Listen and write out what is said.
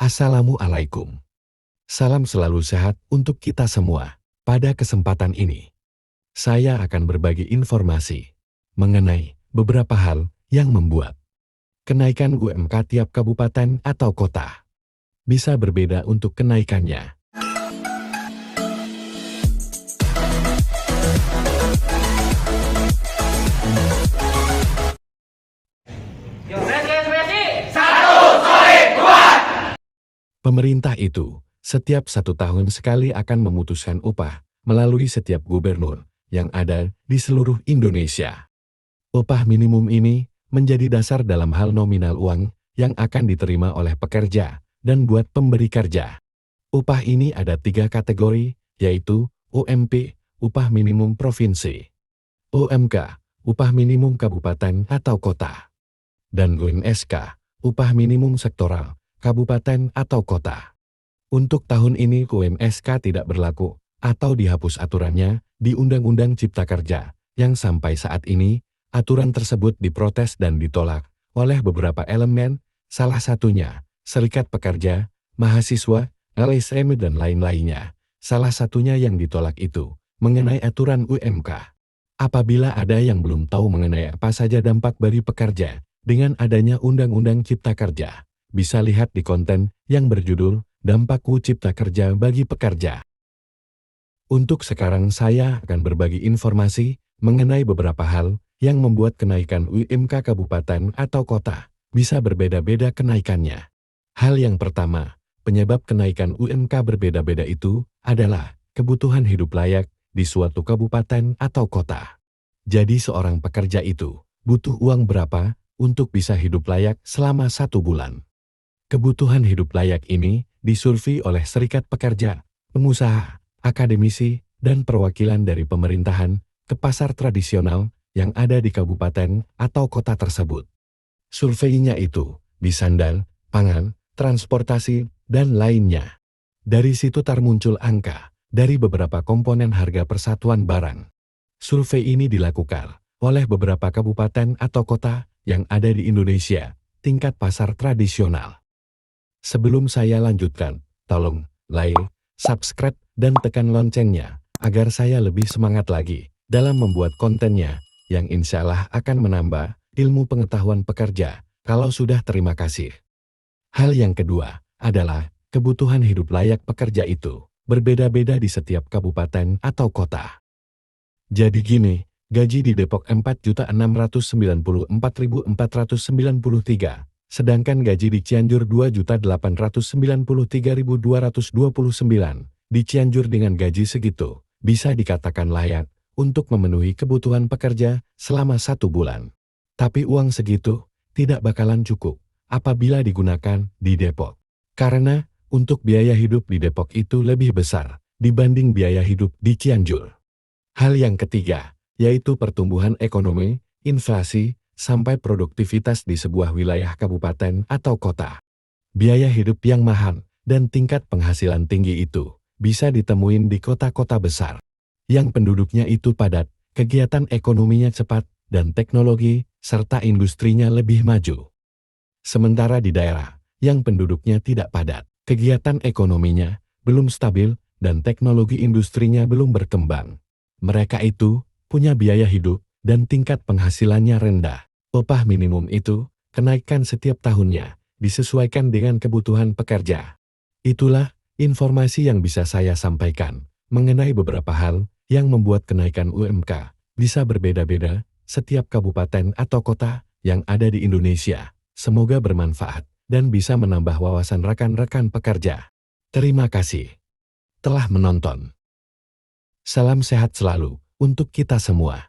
Assalamualaikum. Salam selalu sehat untuk kita semua. Pada kesempatan ini, saya akan berbagi informasi mengenai beberapa hal yang membuat kenaikan UMK tiap kabupaten atau kota bisa berbeda untuk kenaikannya. Pemerintah itu setiap 1 tahun sekali akan memutuskan upah melalui setiap gubernur yang ada di seluruh Indonesia. Upah minimum ini menjadi dasar dalam hal nominal uang yang akan diterima oleh pekerja dan buat pemberi kerja. Upah ini ada 3 kategori, yaitu UMP, upah minimum provinsi, UMK, upah minimum kabupaten atau kota, dan UMSK, upah minimum sektoral, kabupaten atau kota. Untuk tahun ini UMSK tidak berlaku atau dihapus aturannya di Undang-Undang Cipta Kerja, yang sampai saat ini aturan tersebut diprotes dan ditolak oleh beberapa elemen, salah satunya Serikat Pekerja, Mahasiswa, LSM dan lain-lainnya. Salah satunya yang ditolak itu mengenai aturan UMK. Apabila ada yang belum tahu mengenai apa saja dampak bagi pekerja dengan adanya Undang-Undang Cipta Kerja, bisa lihat di konten yang berjudul Dampak UU Cipta Kerja bagi Pekerja. Untuk sekarang saya akan berbagi informasi mengenai beberapa hal yang membuat kenaikan UMK kabupaten atau kota bisa berbeda-beda kenaikannya. Hal yang pertama, penyebab kenaikan UMK berbeda-beda itu adalah kebutuhan hidup layak di suatu kabupaten atau kota. Jadi seorang pekerja itu butuh uang berapa untuk bisa hidup layak selama 1 bulan. Kebutuhan hidup layak ini disurvei oleh serikat pekerja, pengusaha, akademisi, dan perwakilan dari pemerintahan ke pasar tradisional yang ada di kabupaten atau kota tersebut. Surveinya itu di sandal, pangan, transportasi, dan lainnya. Dari situ termuncul angka dari beberapa komponen harga persatuan barang. Survei ini dilakukan oleh beberapa kabupaten atau kota yang ada di Indonesia, tingkat pasar tradisional. Sebelum saya lanjutkan, tolong like, subscribe, dan tekan loncengnya agar saya lebih semangat lagi dalam membuat kontennya yang insya Allah akan menambah ilmu pengetahuan pekerja. Kalau sudah, terima kasih. Hal yang kedua adalah kebutuhan hidup layak pekerja itu berbeda-beda di setiap kabupaten atau kota. Jadi gini, gaji di Depok 4.694.493. Sedangkan gaji di Cianjur 2.893.229. Di Cianjur dengan gaji segitu, bisa dikatakan layak untuk memenuhi kebutuhan pekerja selama 1 bulan. Tapi uang segitu tidak bakalan cukup apabila digunakan di Depok. Karena untuk biaya hidup di Depok itu lebih besar dibanding biaya hidup di Cianjur. Hal yang ketiga, yaitu pertumbuhan ekonomi, inflasi, sampai produktivitas di sebuah wilayah kabupaten atau kota. Biaya hidup yang mahal dan tingkat penghasilan tinggi itu bisa ditemuin di kota-kota besar, yang penduduknya itu padat, kegiatan ekonominya cepat, dan teknologi serta industrinya lebih maju. Sementara di daerah yang penduduknya tidak padat, kegiatan ekonominya belum stabil, dan teknologi industrinya belum berkembang. Mereka itu punya biaya hidup dan tingkat penghasilannya rendah. Upah minimum itu kenaikan setiap tahunnya, disesuaikan dengan kebutuhan pekerja. Itulah informasi yang bisa saya sampaikan mengenai beberapa hal yang membuat kenaikan UMK bisa berbeda-beda setiap kabupaten atau kota yang ada di Indonesia. Semoga bermanfaat dan bisa menambah wawasan rekan-rekan pekerja. Terima kasih telah menonton. Salam sehat selalu untuk kita semua.